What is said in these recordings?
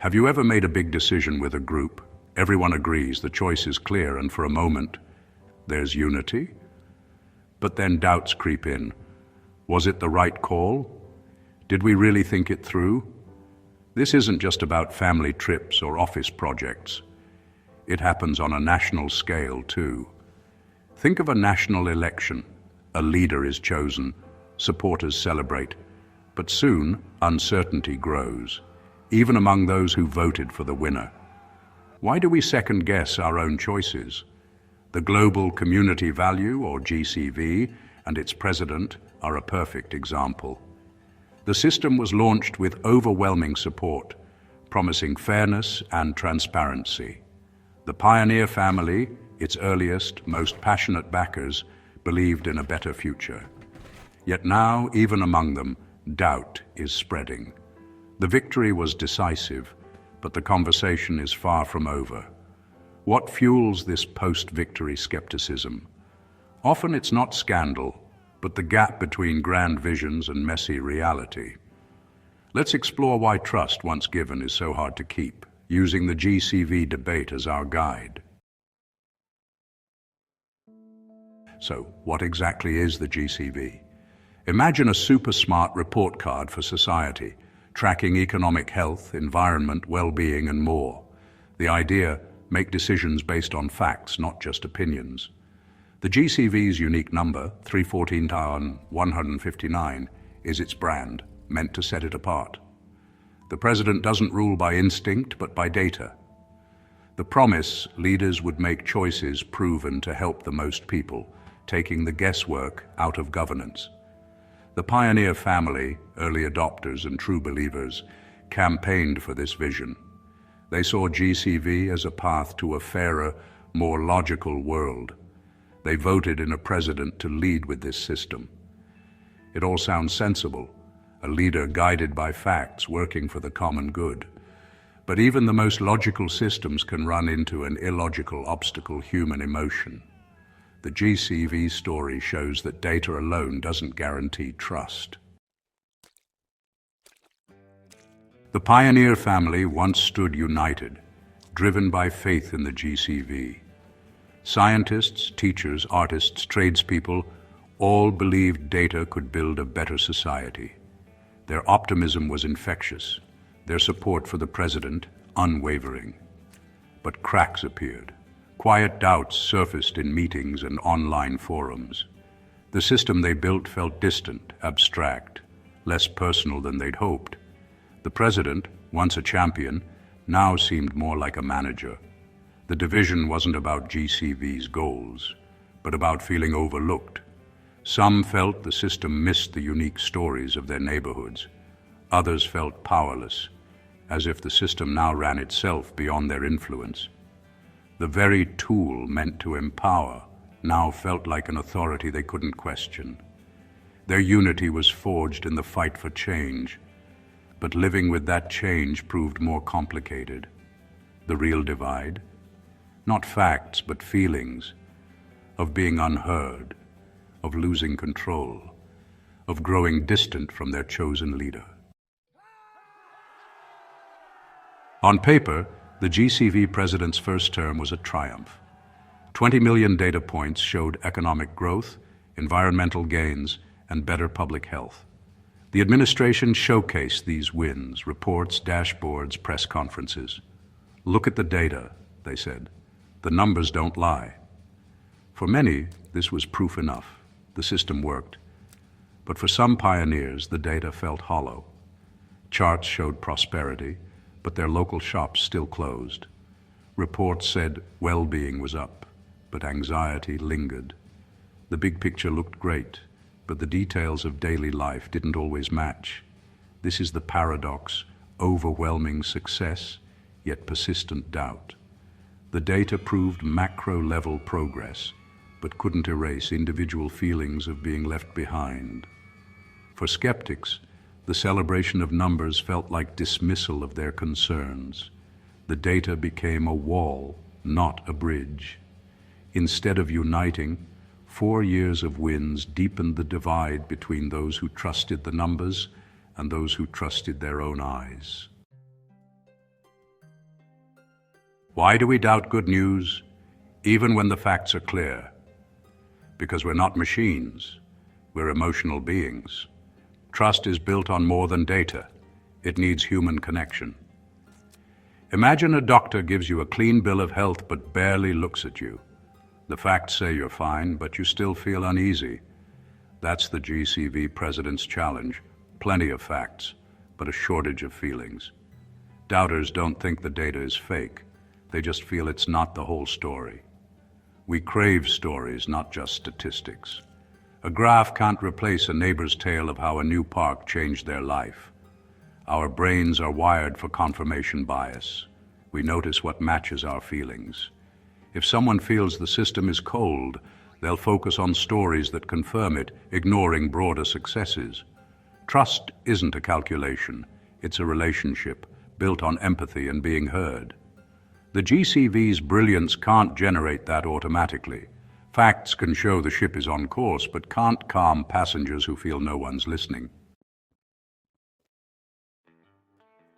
Have you ever made a big decision with a group? Everyone agrees, the choice is clear, and for a moment, there's unity. But then doubts creep in. Was it the right call? Did we really think it through? This isn't just about family trips or office projects. It happens on a national scale too. Think of a national election. A leader is chosen, supporters celebrate, but soon uncertainty grows, even among those who voted for the winner. Why do we second-guess our own choices? The Global Community Value, or GCV, and its president are a perfect example. The system was launched with overwhelming support, promising fairness and transparency. The pioneer family, its earliest, most passionate backers, believed in a better future. Yet now, even among them, doubt is spreading. The victory was decisive, but the conversation is far from over. What fuels this post-victory skepticism? Often it's not scandal, but the gap between grand visions and messy reality. Let's explore why trust once given is so hard to keep, using the GCV debate as our guide. So, what exactly is the GCV? Imagine a super smart report card for society, tracking economic health, environment, well-being, and more. The idea: make decisions based on facts, not just opinions. The GCV's unique number, 314,159, is its brand, meant to set it apart. The president doesn't rule by instinct, but by data. The promise: leaders would make choices proven to help the most people, taking the guesswork out of governance. The pioneer family, early adopters and true believers, campaigned for this vision. They saw GCV as a path to a fairer, more logical world. They voted in a president to lead with this system. It all sounds sensible, a leader guided by facts, working for the common good. But even the most logical systems can run into an illogical obstacle: human emotion. The GCV story shows that data alone doesn't guarantee trust. The pioneer family once stood united, driven by faith in the GCV. Scientists, teachers, artists, tradespeople, all believed data could build a better society. Their optimism was infectious, their support for the president unwavering. But cracks appeared. Quiet doubts surfaced in meetings and online forums. The system they built felt distant, abstract, less personal than they'd hoped. The president, once a champion, now seemed more like a manager. The division wasn't about GCV's goals, but about feeling overlooked. Some felt the system missed the unique stories of their neighborhoods. Others felt powerless, as if the system now ran itself beyond their influence. The very tool meant to empower now felt like an authority they couldn't question. Their unity was forged in the fight for change, but living with that change proved more complicated. The real divide? Not facts, but feelings, of being unheard, of losing control, of growing distant from their chosen leader. On paper, the GCV president's first term was a triumph. 20 million data points showed economic growth, environmental gains, and better public health. The administration showcased these wins: reports, dashboards, press conferences. "Look at the data," they said. "The numbers don't lie." For many, this was proof enough. The system worked. But for some pioneers, the data felt hollow. Charts showed prosperity, but their local shops still closed. Reports said well-being was up, but anxiety lingered. The big picture looked great, but the details of daily life didn't always match. This is the paradox: overwhelming success, yet persistent doubt. The data proved macro-level progress, but couldn't erase individual feelings of being left behind. For skeptics, the celebration of numbers felt like dismissal of their concerns. The data became a wall, not a bridge. Instead of uniting, 4 years of wins deepened the divide between those who trusted the numbers and those who trusted their own eyes. Why do we doubt good news, even when the facts are clear? Because we're not machines. We're emotional beings. Trust is built on more than data. It needs human connection. Imagine a doctor gives you a clean bill of health but barely looks at you. The facts say you're fine, but you still feel uneasy. That's the GCV president's challenge. Plenty of facts, but a shortage of feelings. Doubters don't think the data is fake. They just feel it's not the whole story. We crave stories, not just statistics. A graph can't replace a neighbor's tale of how a new park changed their life. Our brains are wired for confirmation bias. We notice what matches our feelings. If someone feels the system is cold, they'll focus on stories that confirm it, ignoring broader successes. Trust isn't a calculation. It's a relationship built on empathy and being heard. The GCV's brilliance can't generate that automatically. Facts can show the ship is on course, but can't calm passengers who feel no one's listening.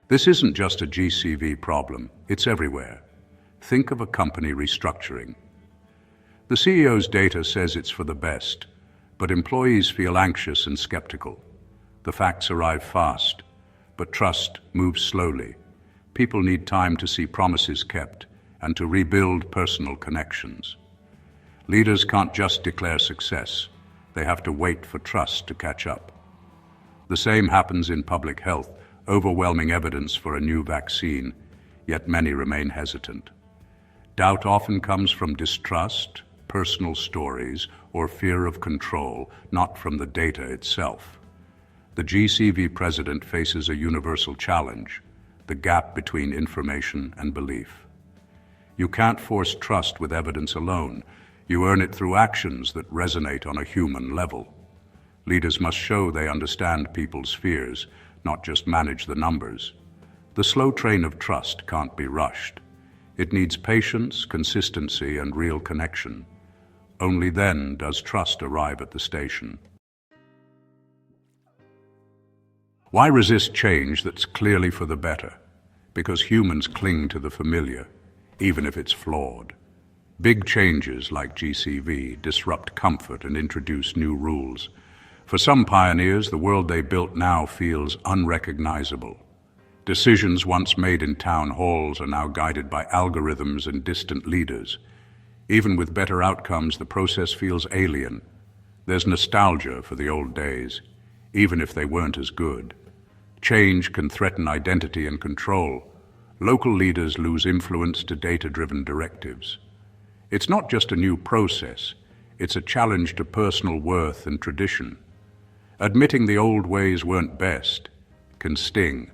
This isn't just a GCV problem, it's everywhere. Think of a company restructuring. The CEO's data says it's for the best, but employees feel anxious and skeptical. The facts arrive fast, but trust moves slowly. People need time to see promises kept and to rebuild personal connections. Leaders can't just declare success. They have to wait for trust to catch up. The same happens in public health. Overwhelming evidence for a new vaccine, yet many remain hesitant. Doubt often comes from distrust, personal stories, or fear of control, not from the data itself. The GCV president faces a universal challenge, the gap between information and belief. You can't force trust with evidence alone. You earn it through actions that resonate on a human level. Leaders must show they understand people's fears, not just manage the numbers. The slow train of trust can't be rushed. It needs patience, consistency, and real connection. Only then does trust arrive at the station. Why resist change that's clearly for the better? Because humans cling to the familiar, even if it's flawed. Big changes like GCV disrupt comfort and introduce new rules. For some pioneers, the world they built now feels unrecognizable. Decisions once made in town halls are now guided by algorithms and distant leaders. Even with better outcomes, the process feels alien. There's nostalgia for the old days, even if they weren't as good. Change can threaten identity and control. Local leaders lose influence to data-driven directives. It's not just a new process, it's a challenge to personal worth and tradition. Admitting the old ways weren't best can sting.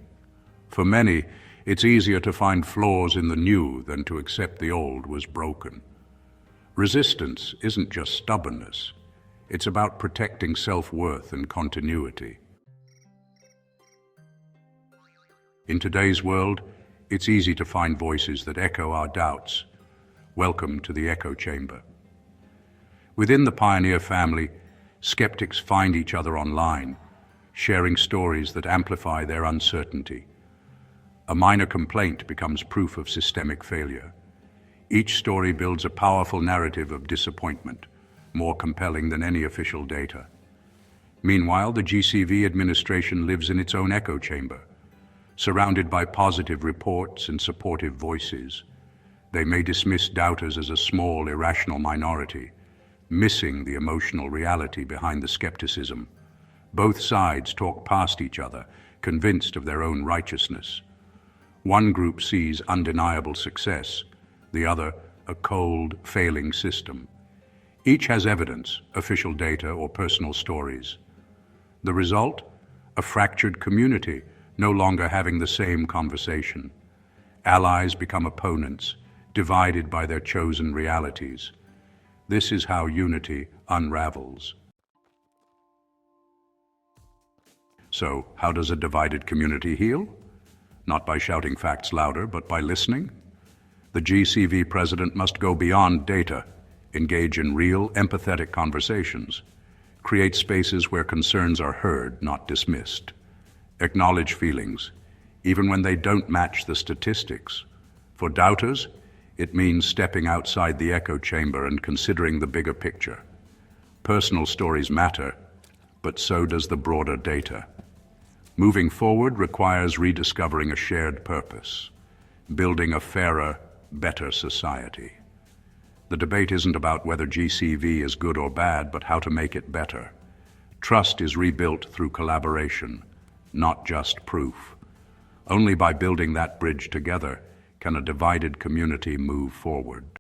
For many, it's easier to find flaws in the new than to accept the old was broken. Resistance isn't just stubbornness. It's about protecting self-worth and continuity. In today's world, it's easy to find voices that echo our doubts. Welcome to the echo chamber. Within the pioneer family, skeptics find each other online, sharing stories that amplify their uncertainty. A minor complaint becomes proof of systemic failure. Each story builds a powerful narrative of disappointment, more compelling than any official data. Meanwhile, the GCV administration lives in its own echo chamber, surrounded by positive reports and supportive voices. They may dismiss doubters as a small, irrational minority, missing the emotional reality behind the skepticism. Both sides talk past each other, convinced of their own righteousness. One group sees undeniable success, the other a cold, failing system. Each has evidence, official data, or personal stories. The result? A fractured community, no longer having the same conversation. Allies become opponents, divided by their chosen realities. This is how unity unravels. So, how does a divided community heal? Not by shouting facts louder, but by listening. The GCV president must go beyond data, engage in real, empathetic conversations, create spaces where concerns are heard, not dismissed, acknowledge feelings, even when they don't match the statistics. For doubters, It means stepping outside the echo chamber and considering the bigger picture. Personal stories matter, but so does the broader data. Moving forward requires rediscovering a shared purpose, building a fairer, better society. The debate isn't about whether GCV is good or bad, but how to make it better. Trust is rebuilt through collaboration, not just proof. Only by building that bridge together can a divided community move forward.